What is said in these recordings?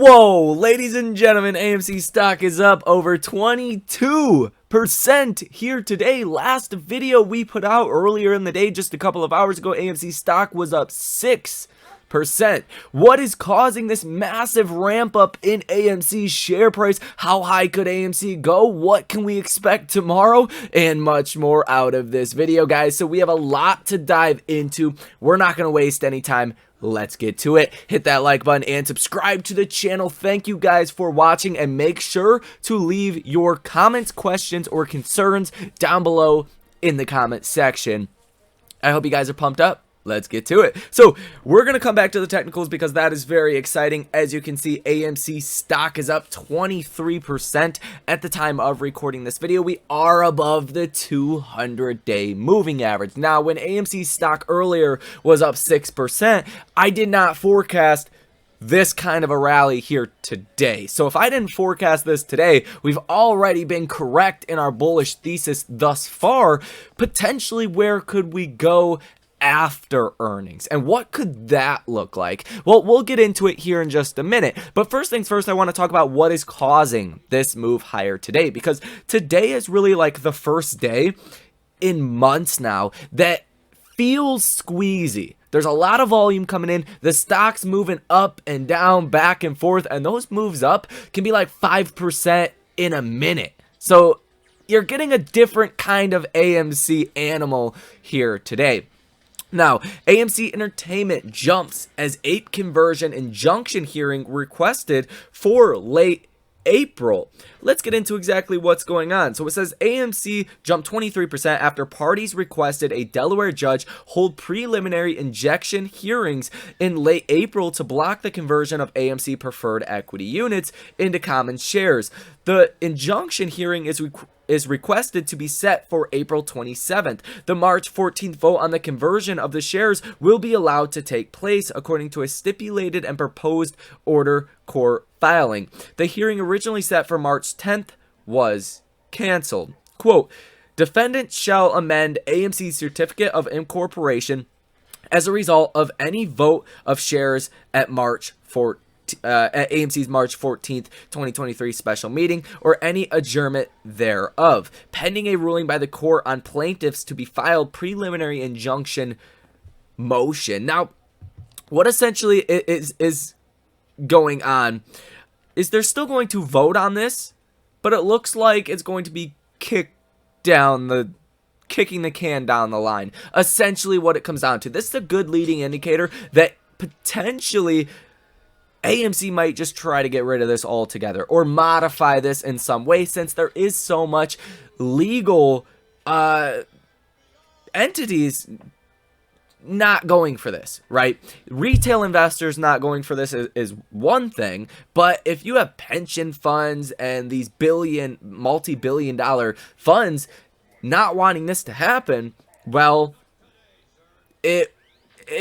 Whoa, ladies and gentlemen, AMC stock is up over 22% here today. Last video we put out earlier in the day, just a couple of hours ago, AMC stock was up 6%. What is causing this massive ramp up in AMC's share price? How high could AMC go? What can we expect tomorrow? And much more out of this video, guys. So we have a lot to dive into. We're not going to waste any time. Let's get to it. Hit that like button and subscribe to the channel. Thank you guys for watching, and make sure to leave your comments, questions, or concerns down below in the comment section. I hope you guys are pumped up. Let's get to it. So we're going to come back to the technicals because that is very exciting. As you can see, AMC stock is up 23% at the time of recording this video. We are above the 200-day moving average. Now, when AMC stock earlier was up 6%, I did not forecast this kind of a rally here today. So if I didn't forecast this today, we've already been correct in our bullish thesis thus far. Potentially, where could we go after earnings, and what could that look like? Well, we'll get into it here in just a minute, but first things first, I want to talk about what is causing this move higher today, because today is really like the first day in months now that feels squeezy. There's a lot of volume coming in, the stock's moving up and down, back and forth, and those moves up can be like 5% in a minute. So you're getting a different kind of AMC animal here today. Now, AMC Entertainment jumps as ape conversion injunction hearing requested for late April. Let's get into exactly what's going on. So it says AMC jumped 23% after parties requested a Delaware judge hold preliminary injunction hearings in late April to block the conversion of AMC preferred equity units into common shares. The injunction hearing is requested to be set for April 27th. The March 14th vote on the conversion of the shares will be allowed to take place according to a stipulated and proposed order court filing. The hearing originally set for March 10th was canceled. Quote, defendants shall amend AMC's certificate of incorporation as a result of any vote of shares at at AMC's March 14th, 2023 special meeting or any adjournment thereof, pending a ruling by the court on plaintiffs to be filed preliminary injunction motion. Now, what essentially is going on is they're still going to vote on this, but it looks like it's going to be kicking the can down the line. Essentially what it comes down to. This is a good leading indicator that potentially AMC might just try to get rid of this altogether or modify this in some way, since there is so much legal entities not going for this, right? Retail investors not going for this is one thing, but if you have pension funds and these multi-billion dollar funds not wanting this to happen, well, it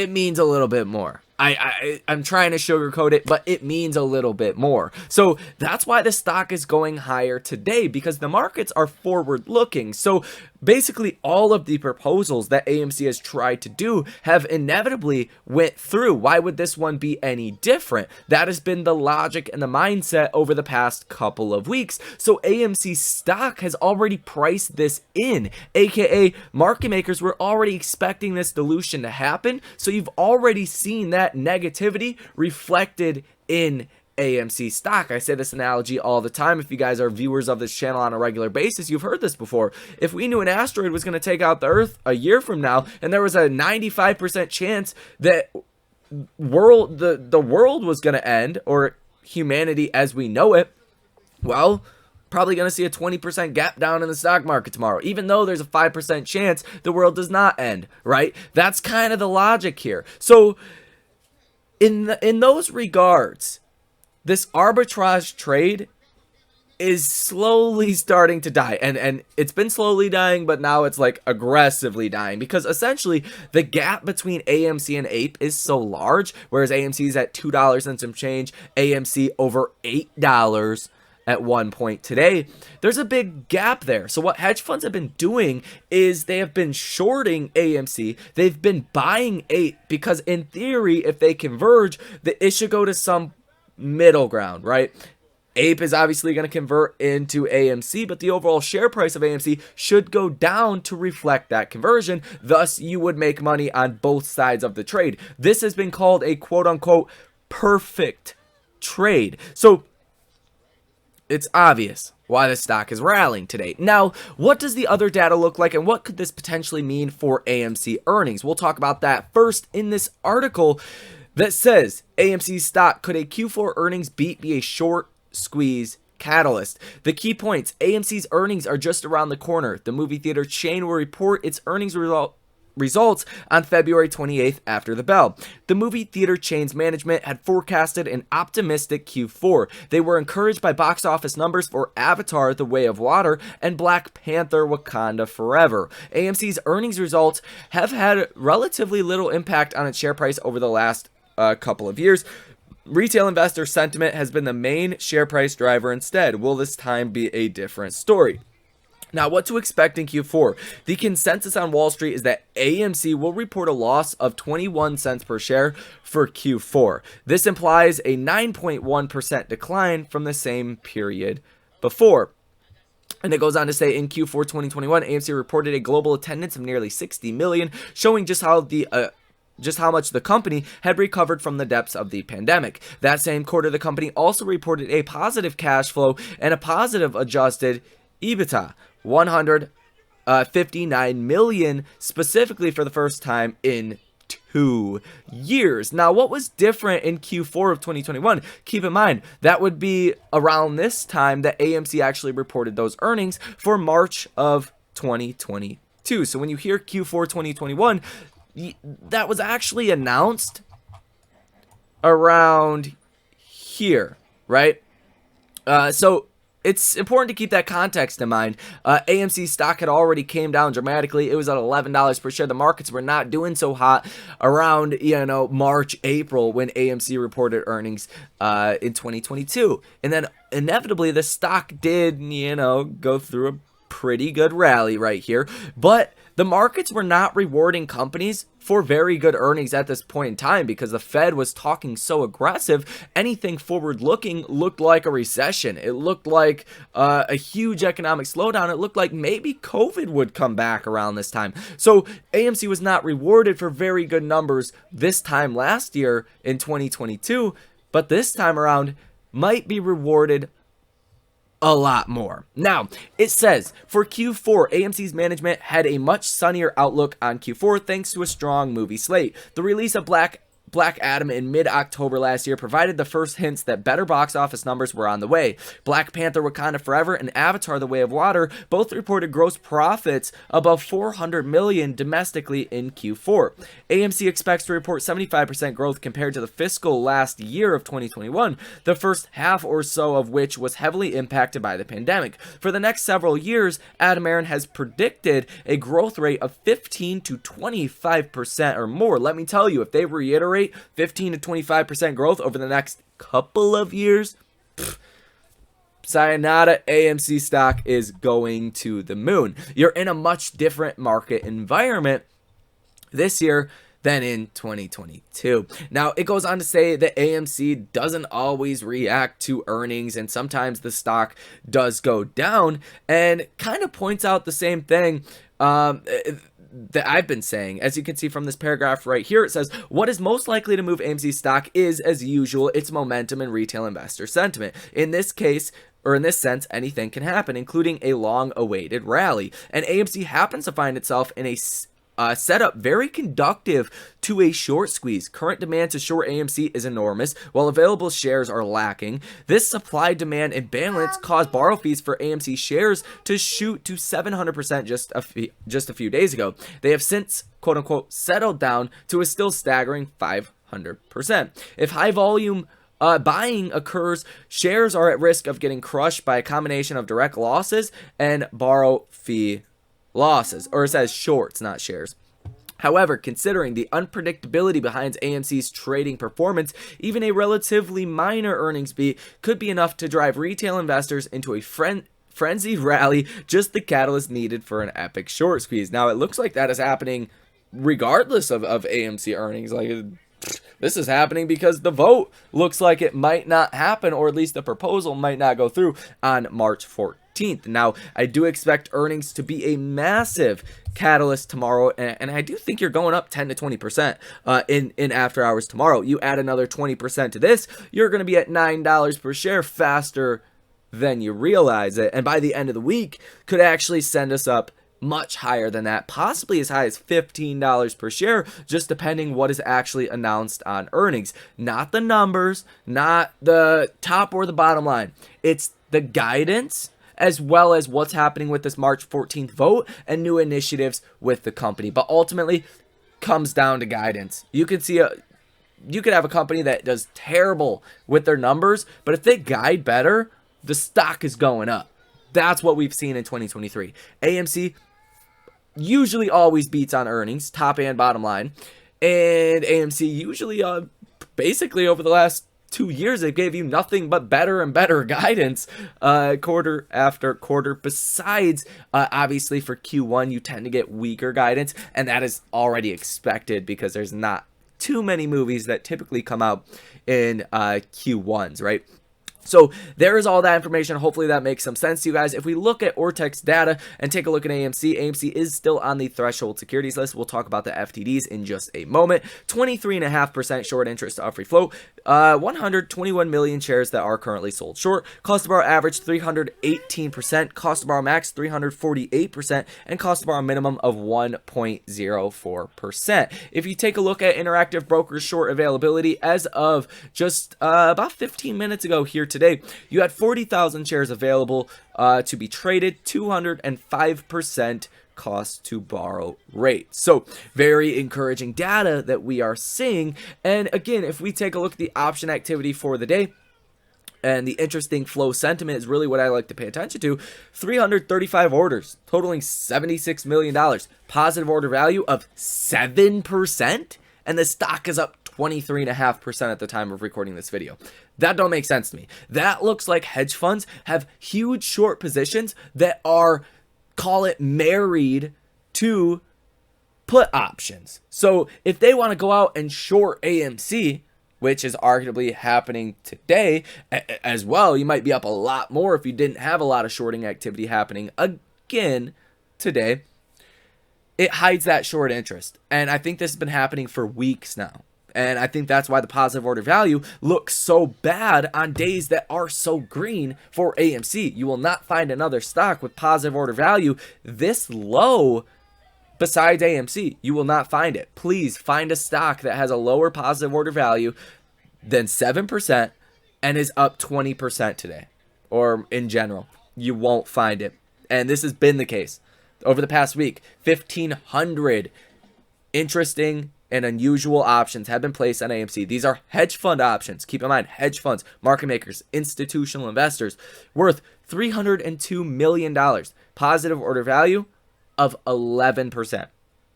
means a little bit more. I'm trying to sugarcoat it, but it means a little bit more. So that's why the stock is going higher today, because the markets are forward looking. So basically all of the proposals that AMC has tried to do have inevitably went through. Why would this one be any different? That has been the logic and the mindset over the past couple of weeks. So AMC stock has already priced this in, aka market makers were already expecting this dilution to happen. So you've already seen that negativity reflected in AMC stock. I say this analogy all the time. If you guys are viewers of this channel on a regular basis, you've heard this before. If we knew an asteroid was going to take out the Earth a year from now, and there was a 95% chance that the world was going to end, or humanity as we know it, well, probably going to see a 20% gap down in the stock market tomorrow, even though there's a 5% chance the world does not end, right? That's kind of the logic here. So in those regards, this arbitrage trade is slowly starting to die, and it's been slowly dying, but now it's like aggressively dying, because essentially the gap between AMC and Ape is so large, whereas AMC is at $2 and some change, AMC over $8 at one point today. There's a big gap there. So what hedge funds have been doing is they have been shorting AMC. They've been buying Ape because in theory, if they converge, it should go to some middle ground, right? Ape is obviously going to convert into AMC, but the overall share price of AMC should go down to reflect that conversion. Thus, you would make money on both sides of the trade. This has been called a quote-unquote perfect trade. So, it's obvious why the stock is rallying today. Now, what does the other data look like, and what could this potentially mean for AMC earnings? We'll talk about that first in this article that says AMC stock, could a Q4 earnings beat be a short squeeze catalyst? The key points: AMC's earnings are just around the corner. The movie theater chain will report its earnings results on February 28th after the bell. The movie theater chain's management had forecasted an optimistic Q4. They were encouraged by box office numbers for Avatar: The Way of Water and Black Panther: Wakanda Forever. AMC's earnings results have had relatively little impact on its share price over the last couple of years. Retail investor sentiment has been the main share price driver instead. Will this time be a different story? Now, what to expect in Q4? The consensus on Wall Street is that AMC will report a loss of 21 cents per share for Q4. This implies a 9.1% decline from the same period before. And it goes on to say, in Q4 2021, AMC reported a global attendance of nearly 60 million, showing just how much the company had recovered from the depths of the pandemic. That same quarter, the company also reported a positive cash flow and a positive adjusted EBITDA, 159 million, specifically for the first time in 2 years. Now, what was different in Q4 of 2021? Keep in mind, that would be around this time that AMC actually reported those earnings for March of 2022. So when you hear Q4 2021, that was actually announced around here, right? So it's important to keep that context in mind. AMC stock had already came down dramatically. It was at $11 per share. The markets were not doing so hot around, March, April when AMC reported earnings in 2022. And then inevitably the stock did, go through a pretty good rally right here. But the markets were not rewarding companies for very good earnings at this point in time because the Fed was talking so aggressive. Anything forward-looking looked like a recession. It looked like a huge economic slowdown. It looked like maybe COVID would come back around this time. So AMC was not rewarded for very good numbers this time last year in 2022, but this time around might be rewarded a lot more. Now, it says, for Q4, AMC's management had a much sunnier outlook on Q4 thanks to a strong movie slate. The release of Black Adam in mid-October last year provided the first hints that better box office numbers were on the way. Black Panther: Wakanda Forever and Avatar: The Way of Water both reported gross profits above $400 million domestically in Q4. AMC expects to report 75% growth compared to the fiscal last year of 2021, the first half or so of which was heavily impacted by the pandemic. For the next several years, Adam Aaron has predicted a growth rate of 15 to 25% or more. Let me tell you, if they reiterate 15 to 25% growth over the next couple of years, sayonara, AMC stock is going to the moon. You're in a much different market environment this year than in 2022. Now, it goes on to say that AMC doesn't always react to earnings, and sometimes the stock does go down, and kind of points out the same thing that I've been saying. As you can see from this paragraph right here, it says, what is most likely to move AMC stock is, as usual, its momentum and retail investor sentiment. In this case, or in this sense, anything can happen, including a long-awaited rally. And AMC happens to find itself in a setup very conductive to a short squeeze. Current demand to short AMC is enormous, while available shares are lacking. This supply-demand imbalance caused borrow fees for AMC shares to shoot to 700% just a few days ago. They have since, quote-unquote, settled down to a still staggering 500%. If high-volume buying occurs, shares are at risk of getting crushed by a combination of direct losses and borrow fee losses, or it says shorts, not shares. However, considering the unpredictability behind AMC's trading performance, even a relatively minor earnings beat could be enough to drive retail investors into a frenzied rally, just the catalyst needed for an epic short squeeze. Now, it looks like that is happening regardless of AMC earnings. Like, This is happening because the vote looks like it might not happen, or at least the proposal might not go through on March 14th. Now, I do expect earnings to be a massive catalyst tomorrow, and I do think you're going up 10 to 20% in after hours tomorrow. You add another 20% to this, you're going to be at $9 per share faster than you realize it, and by the end of the week could actually send us up much higher than that, possibly as high as $15 per share, just depending what is actually announced on earnings. Not the numbers, not the top or the bottom line. It's the guidance, as well as what's happening with this March 14th vote and new initiatives with the company. But ultimately, comes down to guidance. You could see you could have a company that does terrible with their numbers, but if they guide better, the stock is going up. That's what we've seen in 2023. AMC usually always beats on earnings, top and bottom line. And AMC usually, basically over the last 2 years, they gave you nothing but better and better guidance quarter after quarter. Besides, obviously for Q1, you tend to get weaker guidance, and that is already expected because there's not too many movies that typically come out in Q1s, right? So there is all that information. Hopefully that makes some sense to you guys. If we look at Ortex data and take a look at AMC, AMC is still on the threshold securities list. We'll talk about the FTDs in just a moment. 23.5% short interest of free float. 121 million shares that are currently sold short. Cost to borrow average 318%. Cost to borrow max 348%. And cost to borrow minimum of 1.04%. If you take a look at Interactive Brokers short availability as of just about 15 minutes ago here today, you had 40,000 shares available to be traded, 205% cost to borrow rate. So very encouraging data that we are seeing. And again, if we take a look at the option activity for the day, and the interesting flow sentiment is really what I like to pay attention to. 335 orders totaling $76 million. Positive order value of 7%. And the stock is up 23.5% at the time of recording this video. That don't make sense to me. That looks like hedge funds have huge short positions that are, call it, married to put options. So if they want to go out and short AMC, which is arguably happening today as well, you might be up a lot more if you didn't have a lot of shorting activity happening again today. It hides that short interest. And I think this has been happening for weeks now. And I think that's why the positive order value looks so bad on days that are so green for AMC. You will not find another stock with positive order value this low besides AMC. You will not find it. Please find a stock that has a lower positive order value than 7% and is up 20% today, or in general. You won't find it. And this has been the case over the past week. 1,500 interesting and unusual options have been placed on AMC. These are hedge fund options. Keep in mind, hedge funds, market makers, institutional investors, worth $302 million. Positive order value of 11%.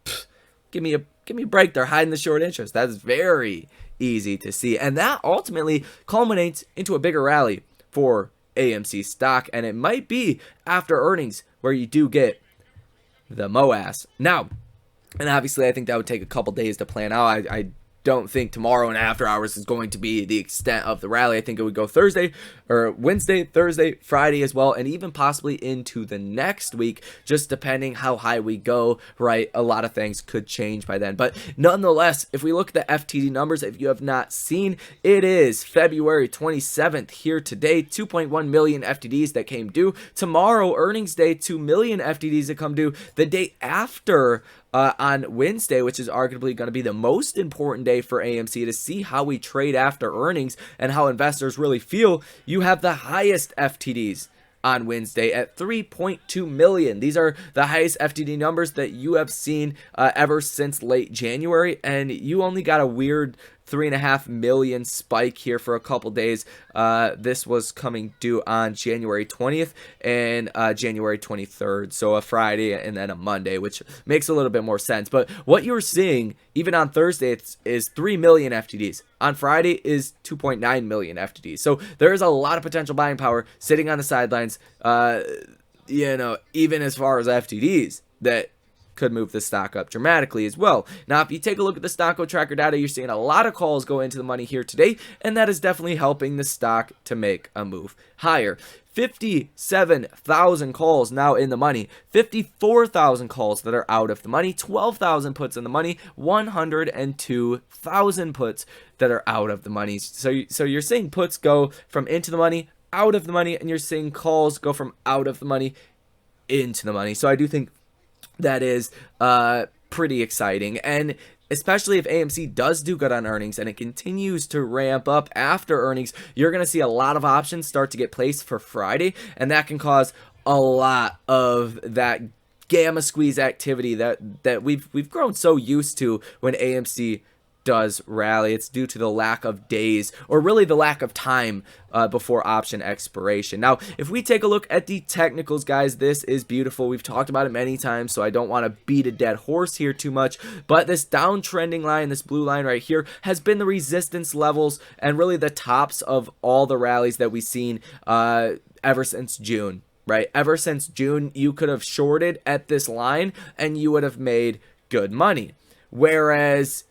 Pfft, give me a break. They're hiding the short interest. That's very easy to see. And that ultimately culminates into a bigger rally for AMC stock. And it might be after earnings where you do get the Moass. Now, and obviously, I think that would take a couple days to plan out. I don't think tomorrow and after hours is going to be the extent of the rally. I think it would go Thursday or Wednesday, Thursday, Friday as well, and even possibly into the next week, just depending how high we go, right? A lot of things could change by then. But nonetheless, if we look at the FTD numbers, if you have not seen, it is February 27th here today, 2.1 million FTDs that came due. Tomorrow, earnings day, 2 million FTDs that come due. The day after, on Wednesday, which is arguably going to be the most important day for AMC to see how we trade after earnings and how investors really feel, you have the highest FTDs on Wednesday at 3.2 million. These are the highest FTD numbers that you have seen ever since late January, and you only got a weird 3.5 million spike here for a couple days. This was coming due on January 20th and January 23rd, so a Friday and then a Monday, which makes a little bit more sense. But what you're seeing even on Thursday is 3 million FTDs. On Friday is 2.9 million FTDs. So there is a lot of potential buying power sitting on the sidelines, even as far as FTDs, that could move the stock up dramatically as well. Now, if you take a look at the stock tracker data, you're seeing a lot of calls go into the money here today, and that is definitely helping the stock to make a move higher. 57,000 calls now in the money, 54,000 calls that are out of the money, 12,000 puts in the money, 102,000 puts that are out of the money. So you're seeing puts go from into the money, out of the money, and you're seeing calls go from out of the money into the money. So I do think that is pretty exciting, and especially if AMC does do good on earnings and it continues to ramp up after earnings, you're going to see a lot of options start to get placed for Friday, and that can cause a lot of that gamma squeeze activity that we've grown so used to when AMC does rally. It's due to the lack of days, or really the lack of time before option expiration. Now, if we take a look at the technicals, guys, this is beautiful. We've talked about it many times, so I don't want to beat a dead horse here too much, but this downtrending line, this blue line right here, has been the resistance levels and really the tops of all the rallies that we've seen ever since June, right? Ever since June, you could have shorted at this line and you would have made good money, whereas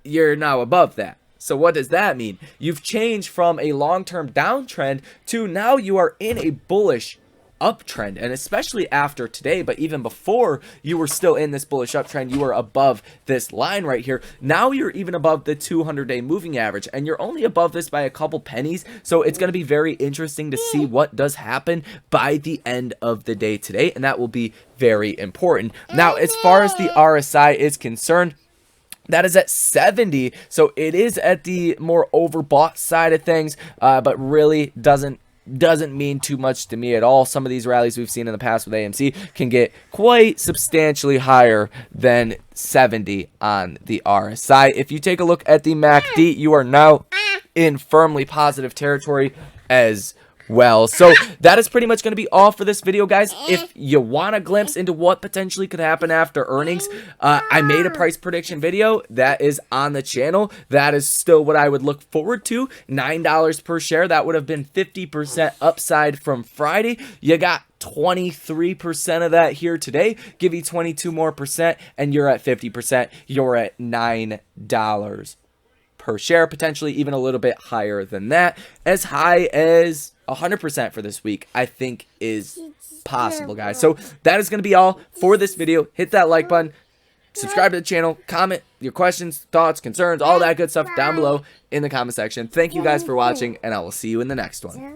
you're now above that. So what does that mean? You've changed from a long-term downtrend to now you are in a bullish uptrend, and especially after today, but even before you were still in this bullish uptrend, you were above this line right here. Now you're even above the 200-day moving average, and you're only above this by a couple pennies. So it's going to be very interesting to see what does happen by the end of the day today, and that will be very important. Now, as far as the RSI is concerned, that is at 70, so it is at the more overbought side of things, but really doesn't mean too much to me at all. Some of these rallies we've seen in the past with AMC can get quite substantially higher than 70 on the RSI. If you take a look at the MACD, you are now in firmly positive territory as well. So that is pretty much going to be all for this video, guys. If you want a glimpse into what potentially could happen after earnings, I made a price prediction video that is on the channel. That is still what I would look forward to. $9 per share. That would have been 50% upside from Friday. You got 23% of that here today. Give you 22% more, and you're at 50%. You're at $9 per share, potentially even a little bit higher than that. As high as 100% for this week, I think, is possible, guys. So that is going to be all for this video. Hit that like button, subscribe to the channel, comment your questions, thoughts, concerns, all that good stuff down below in the comment section. Thank you guys for watching, and I will see you in the next one.